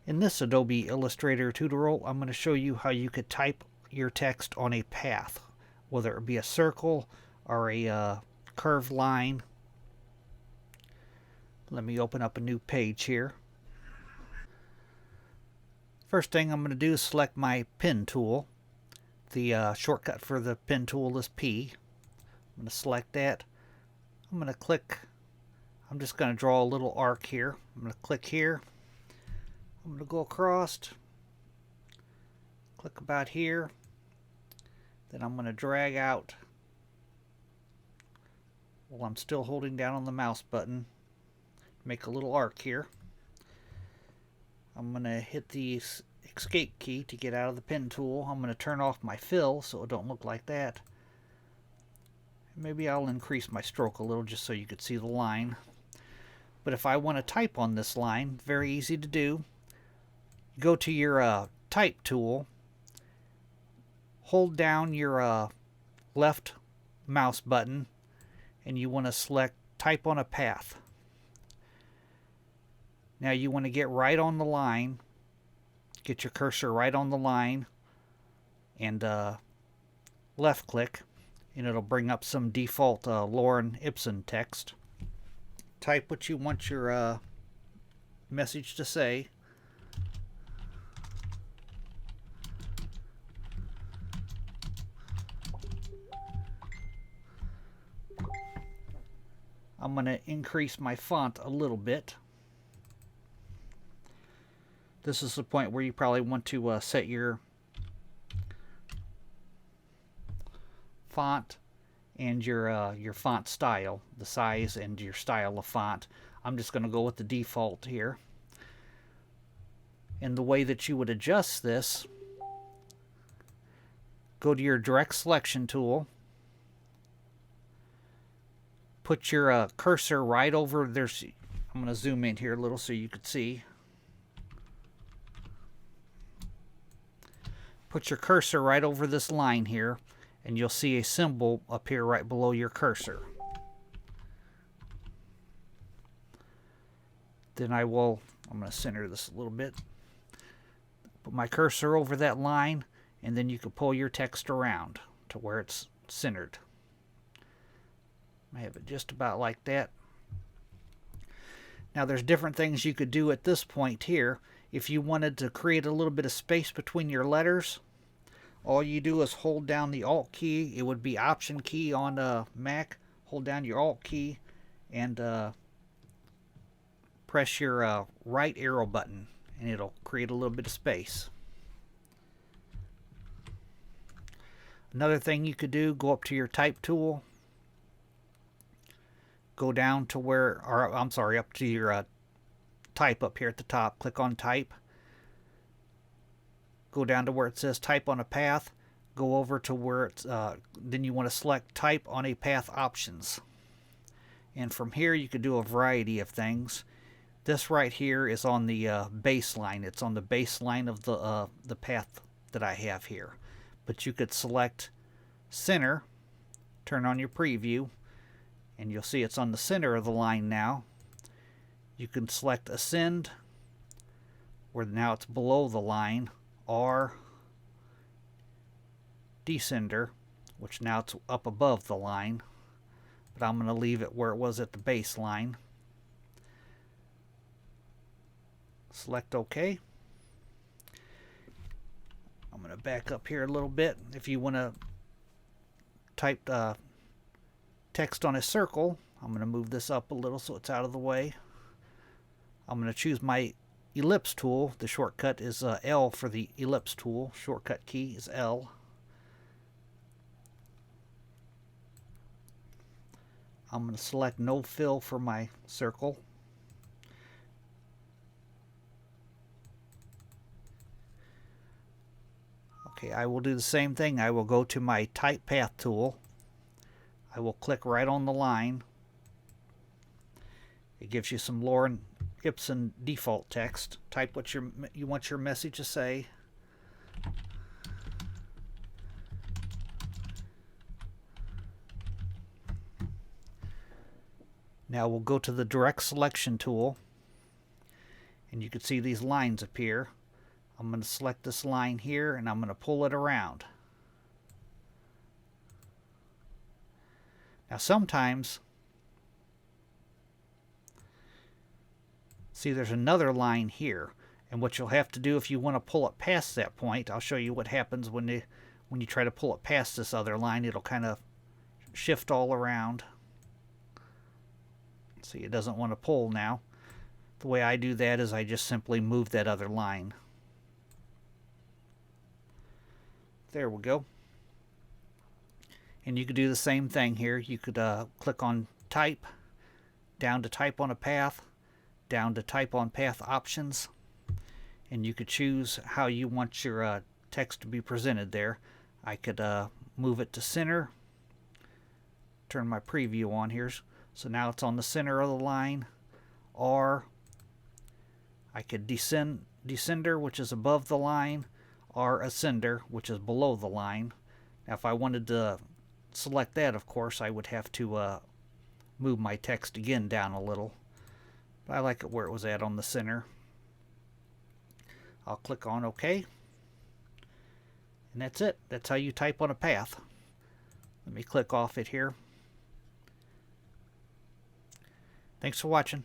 In this Adobe Illustrator tutorial, I'm going to show you how you could type your text on a path, whether it be a circle or a curved line. Let me open up a new page here. First thing I'm going to do is select my pen tool. The shortcut for the pen tool is P. I'm going to select that. I'm going to click. I'm just going to draw a little arc here. I'm going to click here. I'm going to go across, click about here, then I'm going to drag out while I'm still holding down on the mouse button, make a little arc here. I'm going to hit the escape key to get out of the pen tool. I'm going to turn off my fill so it don't look like that. Maybe I'll increase my stroke a little just so you could see the line. But if I want to type on this line, very easy to do. Go to your type tool, hold down your left mouse button, and you want to select type on a path. Now you want to get right on the line, get your cursor right on the line, and left click, and it'll bring up some default Lorem Ipsum text. Type what you want your message to say. I'm going to increase my font a little bit. This is the point where you probably want to set your font and your font style, the size and your style of font. I'm just going to go with the default here. And the way that you would adjust this, go to your direct selection tool. Put your cursor right over there. I'm going to zoom in here a little so you can see. Put your cursor right over this line here, and you'll see a symbol appear right below your cursor. Then I'm going to center this a little bit. Put my cursor over that line, and then you can pull your text around to where it's centered. I have it just about like that. Now there's different things you could do at this point here. If you wanted to create a little bit of space between your letters, all you do is hold down the Alt key. It would be Option key on Mac. Hold down your Alt key and press your right arrow button, and it'll create a little bit of space. Another thing you could do, go up to your type tool. Go down to where, or I'm sorry, up to your type up here at the top. Click on type. Go down to where it says type on a path. Go over to where it's, then you want to select type on a path options. And from here you could do a variety of things. This right here is on the baseline. It's on the baseline of the path that I have here. But you could select center, turn on your preview, and you'll see it's on the center of the line now. You can select ascend, where now it's below the line, or descender, which now it's up above the line. But I'm going to leave it where it was at the baseline. Select OK. I'm going to back up here a little bit. If you want to type text on a circle, I'm going to move this up a little so it's out of the way. I'm going to choose my ellipse tool. The shortcut is L for the ellipse tool. Shortcut key is L. I'm going to select no fill for my circle. Okay, I will do the same thing. I will go to my type path tool. I will click right on the line. It gives you some Lorem Ipsum default text. Type what you want your message to say. Now we'll go to the direct selection tool, and you can see these lines appear. I'm going to select this line here and I'm going to pull it around. Now sometimes, see, there's another line here, and what you'll have to do if you want to pull it past that point, I'll show you what happens when you try to pull it past this other line. It'll kind of shift all around. See, it doesn't want to pull now. The way I do that is I just simply move that other line. There we go. And you could do the same thing here. You could click on type, down to type on a path, down to type on path options, and you could choose how you want your text to be presented there. I could move it to center, turn my preview on here, so now it's on the center of the line, or I could descender, which is above the line, or ascender, which is below the line. Now if I wanted to select that, of course, I would have to move my text again down a little. But I like it where it was at on the center. I'll click on OK. And that's it. That's how you type on a path. Let me click off it here. Thanks for watching.